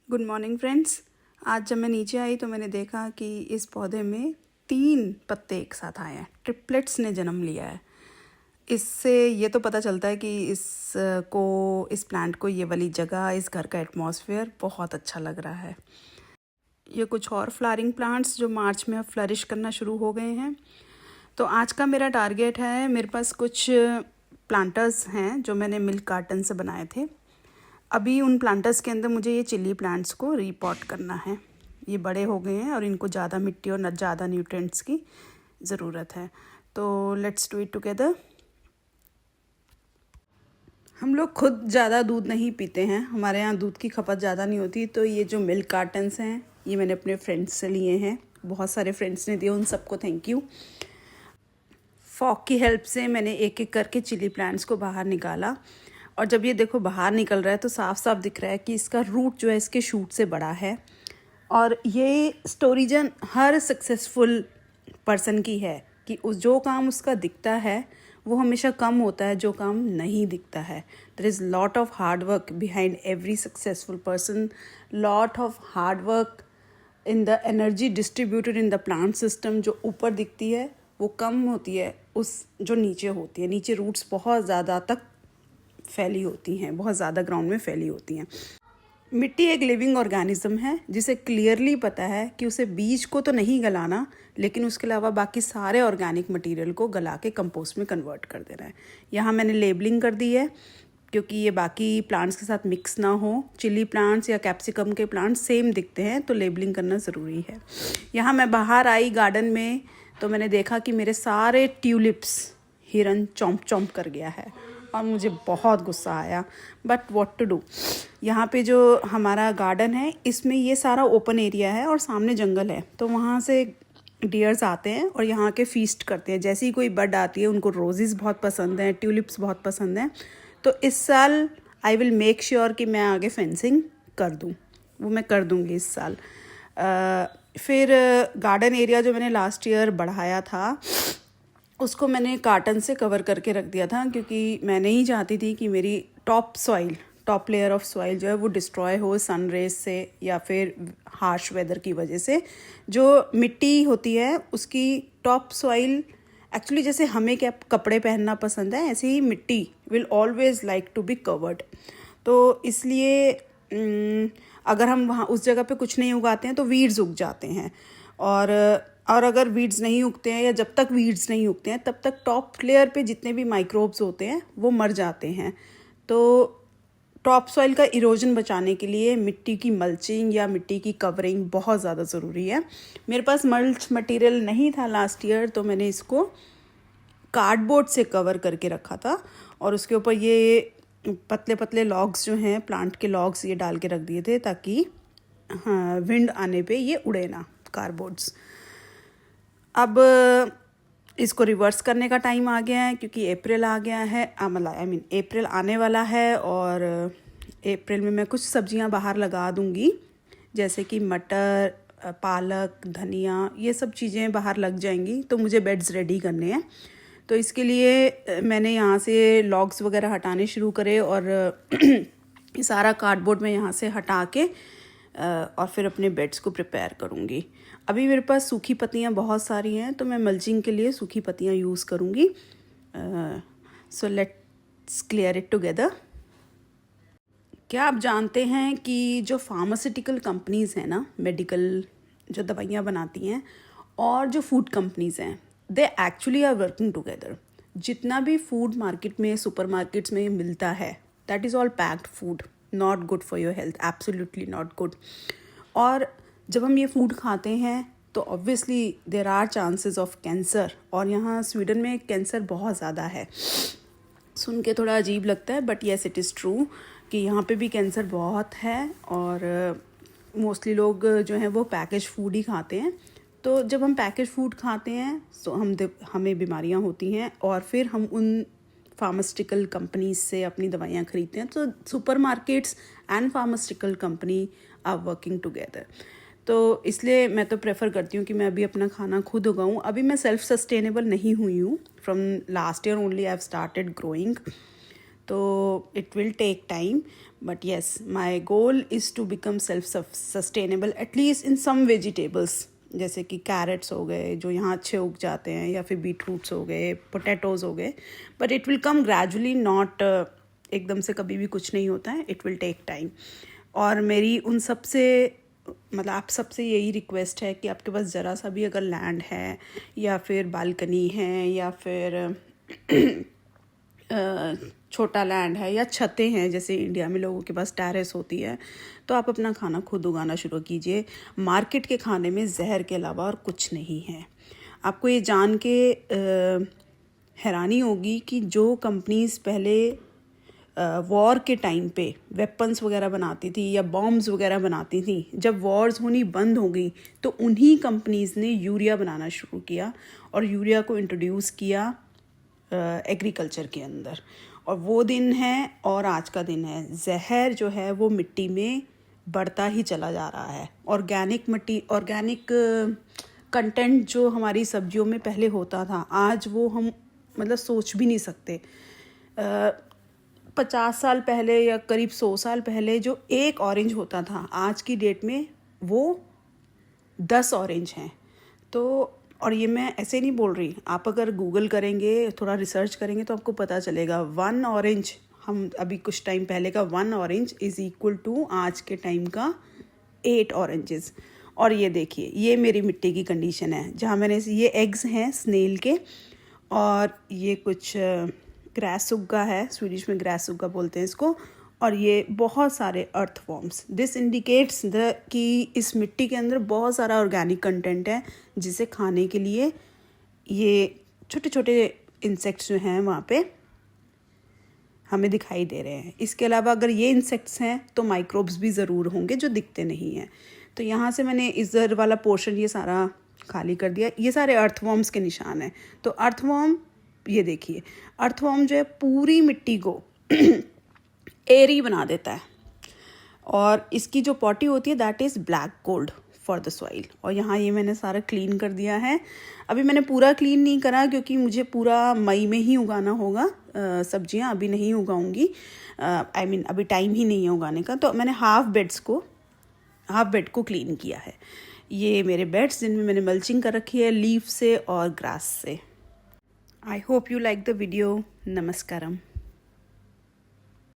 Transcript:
Good morning friends. आज जब मैं नीचे आई तो मैंने देखा कि इस पौधे में 3 पत्ते एक साथ आए हैं। ट्रिपलेट्स ने जन्म लिया है। इससे ये तो पता चलता है कि इस प्लांट को ये वाली जगह, इस घर का एटमॉस्फेयर बहुत अच्छा लग रहा है। ये कुछ और फ्लावरिंग प्लांट्स जो मार्च में अब फ्लरिश करना शुरू हो गए हैं। तो आज का मेरा टारगेट है, मेरे पास कुछ प्लांटर्स हैं जो मैंने मिल्क कार्टन से बनाए थे। अभी उन प्लांटर्स के अंदर मुझे ये चिली प्लांट्स को रीपॉट करना है। ये बड़े हो गए हैं और इनको ज़्यादा मिट्टी और ज़्यादा न्यूट्रिएंट्स की ज़रूरत है। तो लेट्स डू इट टुगेदर। हम लोग खुद ज़्यादा दूध नहीं पीते हैं, हमारे यहाँ दूध की खपत ज़्यादा नहीं होती। तो ये जो मिल्क कार्टन्स हैं ये मैंने अपने फ्रेंड्स से लिए हैं। बहुत सारे फ्रेंड्स ने दिए, उन सबको थैंक यू। फॉक की हेल्प से मैंने एक एक करके चिली प्लांट्स को बाहर निकाला और जब ये देखो बाहर निकल रहा है तो साफ साफ दिख रहा है कि इसका रूट जो है इसके शूट से बड़ा है। और ये स्टोरीजन हर सक्सेसफुल पर्सन की है कि जो काम उसका दिखता है वो हमेशा कम होता है जो काम नहीं दिखता है। There is lot of hard work behind every successful person, lot of hard work in the energy distributed in the plant system. जो ऊपर दिखती है वो कम होती है उस जो नीचे होती है। नीचे रूट्स बहुत ज़्यादा तक फैली होती हैं, बहुत ज़्यादा ग्राउंड में फैली होती हैं। मिट्टी एक लिविंग ऑर्गेनिज्म है जिसे क्लियरली पता है कि उसे बीज को तो नहीं गलाना, लेकिन उसके अलावा बाकी सारे ऑर्गेनिक मटेरियल को गला के कंपोस्ट में कन्वर्ट कर देना है। यहाँ मैंने लेबलिंग कर दी है क्योंकि ये बाकी प्लांट्स के साथ मिक्स ना हो। चिली प्लांट्स या कैप्सिकम के प्लांट्स सेम दिखते हैं तो लेबलिंग करना ज़रूरी है। यहाँ मैं बाहर आई गार्डन में तो मैंने देखा कि मेरे सारे ट्यूलिप्स हिरन चौंप चौंप कर गया है और मुझे बहुत गुस्सा आया, बट व्हाट टू डू। यहाँ पे जो हमारा गार्डन है इसमें ये सारा ओपन एरिया है और सामने जंगल है, तो वहाँ से डियर्स आते हैं और यहाँ के फीस्ट करते हैं। जैसे ही कोई बर्ड आती है, उनको रोजेज़ बहुत पसंद हैं, ट्यूलिप्स बहुत पसंद हैं। तो इस साल आई विल मेक श्योर कि मैं आगे फेंसिंग कर दूँ, वो मैं कर दूँगी इस साल। फिर गार्डन एरिया जो मैंने लास्ट ईयर बढ़ाया था उसको मैंने कार्टन से कवर करके रख दिया था क्योंकि मैं नहीं चाहती थी कि मेरी टॉप लेयर ऑफ सॉइल जो है वो डिस्ट्रॉय हो सन रेज से या फिर हार्श वेदर की वजह से। जो मिट्टी होती है उसकी टॉप सॉइल एक्चुअली, जैसे हमें क्या कपड़े पहनना पसंद है, ऐसे ही मिट्टी will always like to be covered. तो इसलिए अगर हम वहाँ उस जगह पे कुछ नहीं उगाते हैं तो वीड्स उग जाते हैं। और अगर वीड्स नहीं उगते हैं या जब तक वीड्स नहीं उगते हैं तब तक टॉप लेयर पे जितने भी माइक्रोब्स होते हैं वो मर जाते हैं। तो टॉप सॉइल का इरोजन बचाने के लिए मिट्टी की मल्चिंग या मिट्टी की कवरिंग बहुत ज़्यादा ज़रूरी है। मेरे पास मल्च मटेरियल नहीं था लास्ट ईयर, तो मैंने इसको कार्डबोर्ड से कवर करके रखा था और उसके ऊपर ये पतले पतले लॉग्स जो हैं, प्लांट के लॉग्स, ये डाल के रख दिए थे ताकि विंड आने पे ये उड़े ना, कार्डबोर्ड्स। अब इसको रिवर्स करने का टाइम आ गया है क्योंकि अप्रैल आ गया है, अप्रैल आने वाला है और अप्रैल में मैं कुछ सब्जियां बाहर लगा दूंगी, जैसे कि मटर, पालक, धनिया, ये सब चीज़ें बाहर लग जाएंगी। तो मुझे बेड्स रेडी करने हैं, तो इसके लिए मैंने यहाँ से लॉग्स वगैरह हटाने शुरू करे और सारा कार्डबोर्ड में यहाँ से हटा के और फिर अपने बेड्स को प्रिपेयर करूँगी। अभी मेरे पास सूखी पत्तियाँ बहुत सारी हैं तो मैं मल्चिंग के लिए सूखी पत्तियाँ यूज़ करूँगी। So let's clear it together. क्या आप जानते हैं कि जो फार्मास्यूटिकल कंपनीज़ हैं ना, मेडिकल जो दवाइयाँ बनाती हैं, और जो फूड कंपनीज़ हैं, they actually are working together. जितना भी फूड मार्केट में, सुपर मार्केट्स में मिलता है, that is all packed food, not good for your health, absolutely not good. और जब हम ये फूड खाते हैं तो obviously there are chances of cancer, और यहाँ स्वीडन में कैंसर बहुत ज़्यादा है। सुन के थोड़ा अजीब लगता है, but yes it is true कि यहाँ पे भी कैंसर बहुत है और मोस्टली लोग जो हैं वो पैकेज फूड ही खाते हैं। तो जब हम पैकेज फूड खाते हैं तो हमें बीमारियाँ होती हैं और फिर हम उन फार्मास्यूटिकल कंपनीज से अपनी दवाइयाँ खरीदते हैं। तो supermarkets and pharmaceutical company are working together. तो इसलिए मैं तो प्रेफर करती हूँ कि मैं अभी अपना खाना खुद उगाऊँ। अभी मैं सेल्फ सस्टेनेबल नहीं हुई हूँ, from last year only I have started growing. तो it will take time, but yes my goal is to become self sustainable at least in some vegetables, जैसे कि कैरेट्स हो गए जो यहाँ अच्छे उग जाते हैं, या फिर बीटरूट्स हो गए, पोटैटोज़ हो गए, but it will come gradually, not एकदम से कभी भी कुछ नहीं होता है, इट विल टेक टाइम। और मेरी उन सब से मतलब आप सबसे यही रिक्वेस्ट है कि आपके पास ज़रा सा भी अगर लैंड है या फिर बालकनी है या फिर छोटा लैंड है या छतें हैं, जैसे इंडिया में लोगों के पास टेरेस होती है, तो आप अपना खाना खुद उगाना शुरू कीजिए। मार्केट के खाने में जहर के अलावा और कुछ नहीं है। आपको ये जान के हैरानी होगी कि जो कंपनीज़ पहले वॉर के टाइम पे वेपन्स वगैरह बनाती थी या बॉम्ब्स वगैरह बनाती थी, जब वॉर्स होनी बंद हो गई तो उन्हीं कंपनीज़ ने यूरिया बनाना शुरू किया और यूरिया को इंट्रोड्यूस किया एग्रीकल्चर के अंदर। और वो दिन है और आज का दिन है। जहर जो है वो मिट्टी में बढ़ता ही चला जा रहा है। ऑर्गेनिक कंटेंट जो हमारी सब्जियों में पहले होता था, आज वो हम मतलब सोच भी नहीं सकते। 50 साल पहले या करीब 100 साल पहले जो एक ऑरेंज होता था, आज की डेट में वो 10 ऑरेंज हैं। तो और ये मैं ऐसे नहीं बोल रही, आप अगर गूगल करेंगे, थोड़ा रिसर्च करेंगे तो आपको पता चलेगा। 1 ऑरेंज, हम अभी कुछ टाइम पहले का 1 ऑरेंज इज़ इक्वल टू आज के टाइम का 8 ऑरेंजेस। और ये देखिए, ये मेरी मिट्टी की कंडीशन है जहाँ मैंने ये एग्स हैं स्नेल के, और ये कुछ ग्रास उग्गा है, स्वीडिश में ग्रास उग्गा बोलते हैं इसको, और ये बहुत सारे अर्थवॉर्म्स। दिस इंडिकेट्स कि इस मिट्टी के अंदर बहुत सारा ऑर्गेनिक कंटेंट है, जिसे खाने के लिए ये छोटे छोटे इंसेक्ट्स जो हैं वहाँ पे हमें दिखाई दे रहे हैं। इसके अलावा अगर ये इंसेक्ट्स हैं तो माइक्रोब्स भी ज़रूर होंगे जो दिखते नहीं हैं। तो यहाँ से मैंने इधर वाला पोर्शन ये सारा खाली कर दिया। ये सारे अर्थवॉर्म्स के निशान हैं। तो अर्थवॉर्म, ये देखिए, अर्थवॉर्म जो है पूरी मिट्टी को एयरी बना देता है, और इसकी जो पॉटी होती है that is black gold for the soil. और यहाँ ये मैंने सारा क्लीन कर दिया है। अभी मैंने पूरा क्लीन नहीं करा क्योंकि मुझे पूरा मई में ही उगाना होगा सब्जियाँ, अभी नहीं उगाऊंगी। I mean, अभी टाइम ही नहीं है उगाने का। तो मैंने हाफ बेड को क्लीन किया है। ये मेरे बेड्स जिनमें मैंने मल्चिंग कर रखी है लीफ से और ग्रास से। I hope you like the video. नमस्कारम।